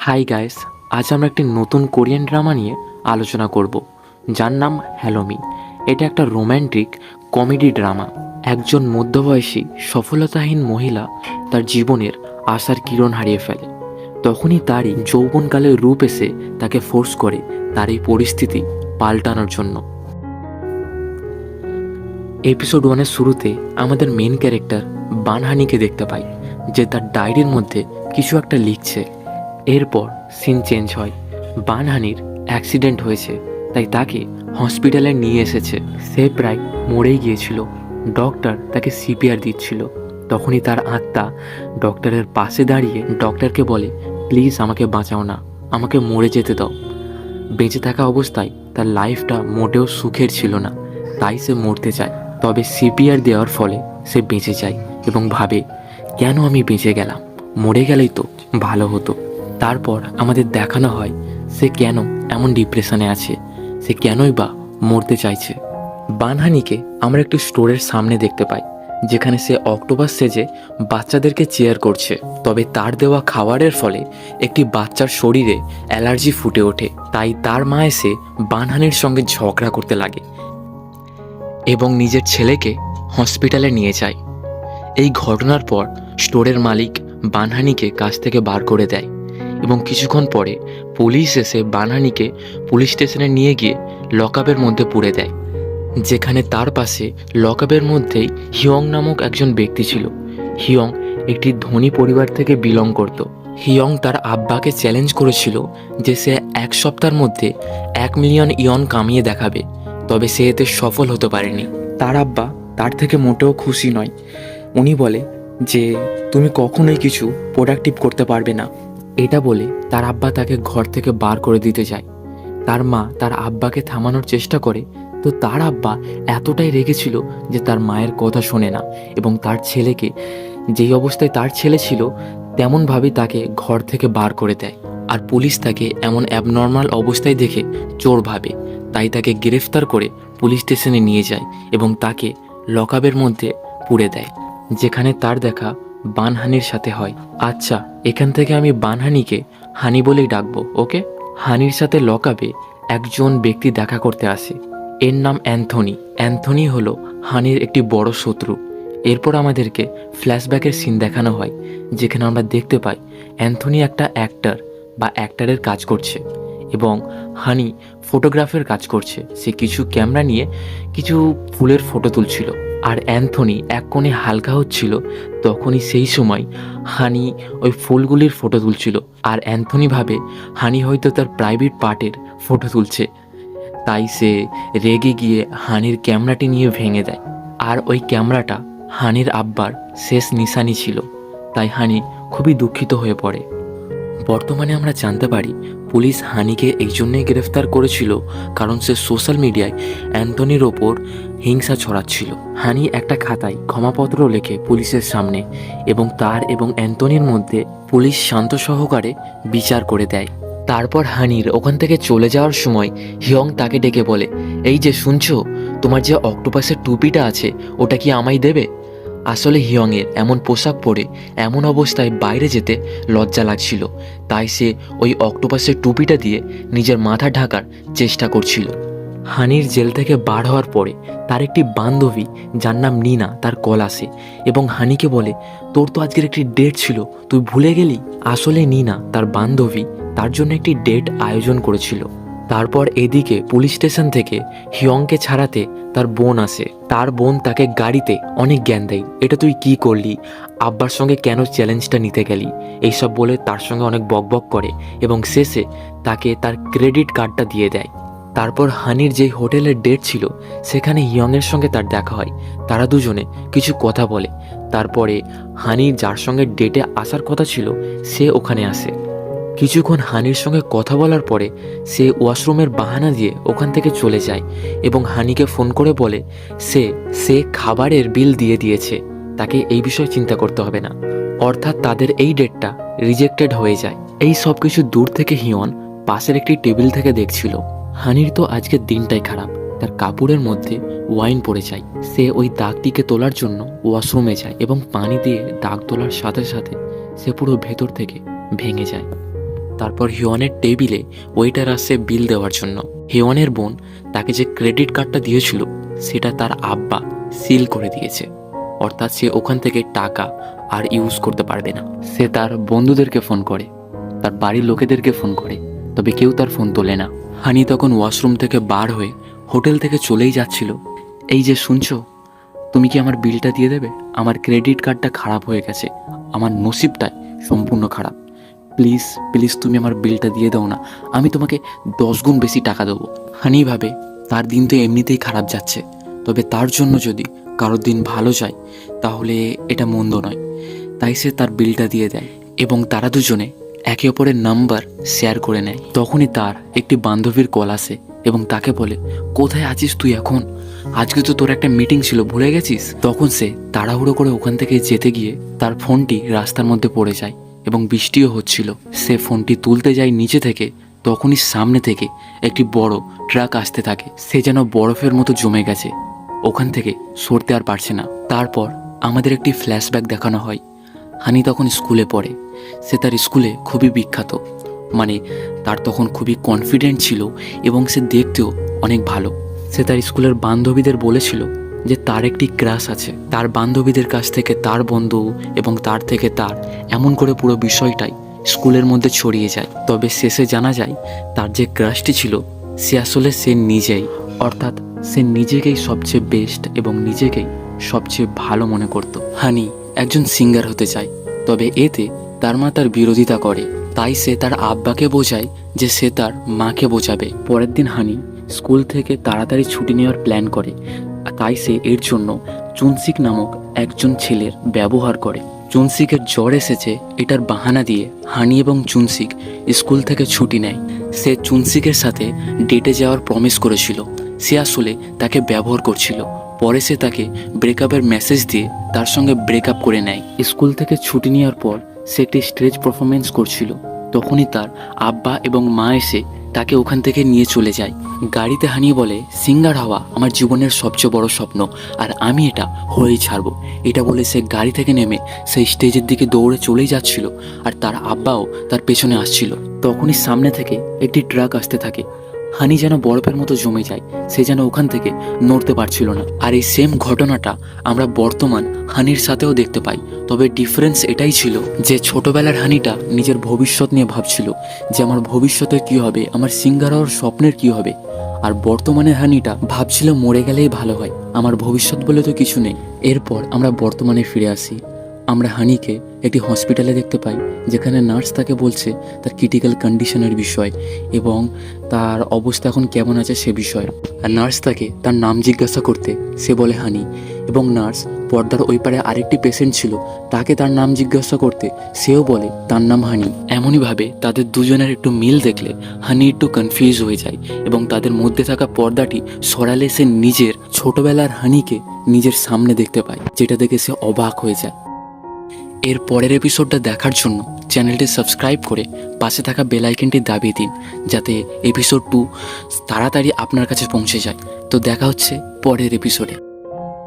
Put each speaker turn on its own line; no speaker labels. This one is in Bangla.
হাই গাইস, আজ আমরা একটি নতুন কোরিয়ান ড্রামা নিয়ে আলোচনা করব, যার নাম হ্যালোমি। এটা একটা রোম্যান্টিক কমেডি ড্রামা। একজন মধ্যবয়সী সফলতাহীন মহিলা তার জীবনের আশার কিরণ হারিয়ে ফেলে। তখনই তারই যৌবনকালের রূপ এসে তাকে ফোর্স করে তার এই পরিস্থিতি পাল্টানোর জন্য। এপিসোড 1-এর শুরুতে আমাদের মেন ক্যারেক্টার বানহানিকে দেখতে পাই, যে তার ডায়েরির মধ্যে কিছু একটা লিখছে। এরপর সিন চেঞ্জ হয়। বানহানির অ্যাক্সিডেন্ট হয়েছে, তাই তাকে হসপিটালে নিয়ে এসেছে। সে প্রায় মরেই গিয়েছিল। ডক্টর তাকে সিপিআর দিচ্ছিল। তখনই তার আত্মা ডক্টরের পাশে দাঁড়িয়ে ডক্টরকে বলে, প্লিজ আমাকে বাঁচাও না, আমাকে মরে যেতে দাও। বেঁচে থাকা অবস্থায় তার লাইফটা মোটেও সুখের ছিল না, তাই সে মরতে চায়। তবে সিপিআর দেওয়ার ফলে সে বেঁচে যায় এবং ভাবে, কেন আমি বেঁচে গেলাম, মরে গেলেই তো ভালো হতো। তারপর আমাদের দেখানো হয় সে কেন এমন ডিপ্রেশনে আছে, সে কেনই বা মরতে চাইছে। বানহানিকে আমরা একটি স্টোরের সামনে দেখতে পাই, যেখানে সে অক্টোপাস সেজে বাচ্চাদেরকে চেয়ার করছে। তবে তার দেওয়া খাবারের ফলে একটি বাচ্চার শরীরে অ্যালার্জি ফুটে ওঠে, তাই তার মা এসে বানহানির সঙ্গে ঝগড়া করতে লাগে এবং নিজের ছেলেকে হসপিটালে নিয়ে যায়। এই ঘটনার পর স্টোরের মালিক বানহানিকে কাজ থেকে বার করে দেয় এবং কিছুক্ষণ পরে পুলিশ এসে বানহানিকে পুলিশ স্টেশনে নিয়ে গিয়ে লকআপের মধ্যে পুরে দেয়, যেখানে তার পাশে লকআপের মধ্যেই হিয়ং নামক একজন ব্যক্তি ছিল। হিয়ং একটি ধনী পরিবার থেকে বিলং করত। হিয়ং তার আব্বাকে চ্যালেঞ্জ করেছিল যে সে 1 সপ্তাহের মধ্যে 1 মিলিয়ন ইয়ন কামিয়ে দেখাবে, তবে সে এতে সফল হতে পারেনি। তার আব্বা তার থেকে মোটেও খুশি নয়। উনি বলে যে তুমি কখনোই কিছু প্রোডাক্টিভ করতে পারবে না। এটা বলে তার আব্বা তাকে ঘর থেকে বার করে দিতে যায়। তার মা তার আব্বাকে থামানোর চেষ্টা করে, তো তার আব্বা এতটাই রেগেছিল যে তার মায়ের কথা শোনে না এবং তার ছেলেকে, যেই অবস্থায় তার ছেলে ছিল তেমনভাবেই তাকে ঘর থেকে বার করে দেয়। আর পুলিশ তাকে এমন অ্যাবনর্মাল অবস্থায় দেখে চোর ভাবে, তাই তাকে গ্রেফতার করে পুলিশ স্টেশনে নিয়ে যায় এবং তাকে লকআপের মধ্যে পুরে দেয়, যেখানে তার দেখা বানহানির সাথে হয়। আচ্ছা, এখান থেকে আমি বানহানিকে হানি বলেই ডাকবো, ওকে? হানির সাথে লকআপে একজন ব্যক্তি দেখা করতে আসে। এর নাম অ্যান্থনি। অ্যান্থনি হলো হানির একটি বড় শত্রু। এরপর আমাদেরকে ফ্ল্যাশব্যাকের সিন দেখানো হয়, যেখানে আমরা দেখতে পাই অ্যান্থনি একটা অ্যাক্টরের কাজ করছে এবং হানি ফটোগ্রাফের কাজ করছে। সে কিছু ক্যামেরা নিয়ে কিছু ফুলের ফটো তুলছিল, আর অ্যান্থনি এক কোণে হালকা হচ্ছিল। তখনই সেই সময় হানি ওই ফুলগুলির ফটো তুলছিল, আর অ্যান্থনি ভাবে হানি হয়তো তার প্রাইভেট পার্টের ফটো তুলছে, তাই সে রেগে গিয়ে হানির ক্যামেরাটি নিয়ে ভেঙে দেয়। আর ওই ক্যামেরাটা হানির আব্বার শেষ নিশানি ছিল, তাই হানি খুবই দুঃখিত হয়ে পড়ে। বর্তমানে আমরা জানতে পারি পুলিশ হানিকে এই জন্যই গ্রেফতার করেছিল কারণ সে সোশ্যাল মিডিয়ায় অ্যান্থনির ওপর হিংসা ছড়াচ্ছিল। হানি একটা খাতায় ক্ষমাপত্র লেখে পুলিশের সামনে এবং তার এবং অ্যান্থনির মধ্যে পুলিশ শান্ত সহকারে বিচার করে দেয়। তারপর হানির ওখান থেকে চলে যাওয়ার সময় হিয়ং তাকে ডেকে বলে, এই যে শুনছো, তোমার যে অক্টোপাসের টুপিটা আছে ওটা কি আমায় দেবে? আসলে হিয়ংয়ের এমন পোশাক পরে এমন অবস্থায় বাইরে যেতে লজ্জা লাগছিল, তাই সে ওই অক্টোপাসের টুপিটা দিয়ে নিজের মাথা ঢাকার চেষ্টা করছিল। হানির জেল থেকে বার হওয়ার পরে তার একটি বান্ধবী, যার নাম নিনা, তার কল আসে এবং হানিকে বলে, তোর তো আজকের একটি ডেট ছিল, তুই ভুলে গেলি? আসলে নিনা তার বান্ধবী তার জন্য একটি ডেট আয়োজন করেছিল। তারপর এদিকে পুলিশ স্টেশন থেকে হিয়ংকে ছাড়াতে তার বোন আসে। তার বোন তাকে গাড়িতে অনেক জ্ঞান দেয়, এটা তুই কি করলি, আব্বার সঙ্গে কেন চ্যালেঞ্জটা নিতে গেলি, এইসব বলে তার সঙ্গে অনেক বকবক করে এবং শেষে তাকে তার ক্রেডিট কার্ডটা দিয়ে দেয়। তারপর হানির যেই হোটেলের ডেট ছিল সেখানে হিয়ংয়ের সঙ্গে তার দেখা হয়। তারা দুজনে কিছু কথা বলে। তারপরে হানির যার সঙ্গে ডেটে আসার কথা ছিল সে ওখানে আসে। কিছুক্ষণ হানির সঙ্গে কথা বলার পরে সে ওয়াশরুমের বাহানা দিয়ে ওখান থেকে চলে যায় এবং হানিকে ফোন করে বলে সে খাবারের বিল দিয়ে দিয়েছে, তাকে এই বিষয়ে চিন্তা করতে হবে না। অর্থাৎ তাদের এই ডেটটা রিজেক্টেড হয়ে যায়। এই সব কিছু দূর থেকে হিয়ন পাশের একটি টেবিল থেকে দেখছিল। হানির তো আজকের দিনটাই খারাপ, তার কাপড়ের মধ্যে ওয়াইন পড়ে যায়। সে ওই দাগটিকে তোলার জন্য ওয়াশরুমে যায় এবং পানি দিয়ে দাগ তোলার সাথে সাথে সে পুরো ভেতর থেকে ভেঙে যায়। তারপর হিওয়ানের টেবিলে ওয়েটার আসে বিল দেওয়ার জন্য। হিওয়ানের বোন তাকে যে ক্রেডিট কার্ডটা দিয়েছিল সেটা তার আব্বা সিল করে দিয়েছে, অর্থাৎ সে ওখান থেকে টাকা আর ইউজ করতে পারবে না। সে তার বন্ধুদেরকে ফোন করে, তার বাড়ির লোকেদেরকে ফোন করে, তবে কেউ তার ফোন তোলে না। হানি তখন ওয়াশরুম থেকে বার হয়ে হোটেল থেকে চলেই যাচ্ছিল। এই যে শুনছো, তুমি কি আমার বিলটা দিয়ে দেবে? আমার ক্রেডিট কার্ডটা খারাপ হয়ে গেছে, আমার নসিবটাই সম্পূর্ণ খারাপ। প্লিজ প্লিজ তুমি আমার বিলটা দিয়ে দাও না, আমি তোমাকে 10 গুণ বেশি টাকা দেবো। হানি ভাবে তার দিন তো এমনিতেই খারাপ যাচ্ছে, তবে তার জন্য যদি কারোর দিন ভালো যায় তাহলে এটা মন্দ নয়। তাই সে তার বিলটা দিয়ে দেয় এবং তারা দুজনে একে অপরের নাম্বার শেয়ার করে নেয়। তখনই তার একটি বান্ধবীর কল আসে এবং তাকে বলে, কোথায় আছিস তুই এখন? আজকে তো তোর একটা মিটিং ছিল, ভুলে গেছিস? তখন সে তাড়াহুড়ো করে ওখান থেকে যেতে গিয়ে তার ফোনটি রাস্তার মধ্যে পড়ে যায় এবং বৃষ্টিও হচ্ছিল। সে ফোনটি তুলতে যায় নিচে থেকে, তখনই সামনে থেকে একটি বড় ট্রাক আসতে থাকে। সে যেন বরফের মতো জমে গেছে, ওখান থেকে সরতে আর পারছে না। তারপর আমাদের একটি ফ্ল্যাশব্যাক দেখানো হয়। হানি তখন স্কুলে পড়ে। সে তার স্কুলে খুবই বিখ্যাত, মানে তার তখন খুবই কনফিডেন্ট ছিল এবং সে দেখতেও অনেক ভালো। সে তার স্কুলের বান্ধবীদের বলেছিল যে তার একটি ক্রাশ আছে। তার বান্ধবীদের কাছ থেকে তার বন্ধু এবং তার থেকে তার, এমন করে পুরো বিষয়টাই স্কুলের মধ্যে ছড়িয়ে যায়। তবে শেষে জানা যায় তার যে ক্রাশটি ছিল সে আসলে সে নিজেই, অর্থাৎ সে নিজেকেই সবচেয়ে বেস্ট এবং নিজেকেই সবচেয়ে ভালো মনে করত। হানি একজন সিঙ্গার হতে চায়, তবে এতে তার মা তার বিরোধিতা করে। তাই সে তার আব্বাকে বোঝায় যে সে তার মাকে বোঝাবে। পরের দিন হানি স্কুল থেকে তাড়াতাড়ি ছুটি নেওয়ার প্ল্যান করে, তাই সে এর জন্য চুনসিক নামক একজন ছেলের ব্যবহার করে। চুনসিকের জ্বর এসেছে এটার বাহানা দিয়ে হানি এবং চুনসিক স্কুল থেকে ছুটি নেয়। সে চুনসিকের সাথে ডেটে যাওয়ার প্রমিস করেছিল, সে আসলে তাকে ব্যবহার করছিল। পরে সে তাকে ব্রেকআপের মেসেজ দিয়ে তার সঙ্গে ব্রেকআপ করে নেয়। স্কুল থেকে ছুটি নেওয়ার পর সে একটি স্টেজ পারফরমেন্স করছিল, তখনই তার আব্বা এবং মা এসে তাকে ওখান থেকে নিয়ে চলে যায়। গাড়িতে হানি বলে, সিঙ্গার হওয়া আমার জীবনের সবচেয়ে বড় স্বপ্ন, আর আমি এটা হয়েই ছাড়বো। এটা বলে সে গাড়ি থেকে নেমে সেই স্টেজের দিকে দৌড়ে চলেই যাচ্ছিল, আর তার আব্বাও তার পেছনে আসছিল। তখনই সামনে থেকে একটি ট্রাক আসতে থাকে। হানি যেন বরফের মতো জমে যায়, সে যেন ওখান থেকে নড়তে পারছিল না। আর এই সেম ঘটনাটা আমরা বর্তমান হানির সাথেও দেখতে পাই, তবে ডিফারেন্স এটাই ছিল যে ছোটবেলার হানিটা নিজের ভবিষ্যৎ নিয়ে ভাবছিল যে আমার ভবিষ্যতে কি হবে, আমার সিঙ্গার হওয়ার স্বপ্নের কি হবে। আর বর্তমানের হানিটা ভাবছিল মরে গেলেই ভালো হয়, আমার ভবিষ্যৎ বলে তো কিছু নেই। এরপর আমরা বর্তমানে ফিরে আসি। আমরা হানিকে একটি হসপিটালে দেখতে পাই, যেখানে নার্স তাকে বলছে তার ক্রিটিক্যাল কন্ডিশনের বিষয় এবং তার অবস্থা এখন কেমন আছে সে বিষয়ে। আর নার্স তাকে তার নাম জিজ্ঞাসা করতে সে বলে হানি, এবং নার্স পর্দার ওই পারে আরেকটি পেশেন্ট ছিল, তাকে তার নাম জিজ্ঞাসা করতে সেও বলে তার নাম হানি। এমনইভাবে তাদের দুজনের একটু মিল দেখলে হানি একটু কনফিউজ হয়ে যায় এবং তাদের মধ্যে থাকা পর্দাটি সরালে সে নিজের ছোটবেলার হানিকে নিজের সামনে দেখতে পায়, যেটা দেখে সে অবাক হয়ে যায়। এর পরের এপিসোডটা দেখার জন্য চ্যানেলটি সাবস্ক্রাইব করে পাশে থাকা বেল আইকনটি দাবিয়ে দিন, যাতে এপিসোড 2 তাড়াতাড়ি আপনার কাছে পৌঁছে যায়। তো দেখা হচ্ছে পরের এপিসোডে।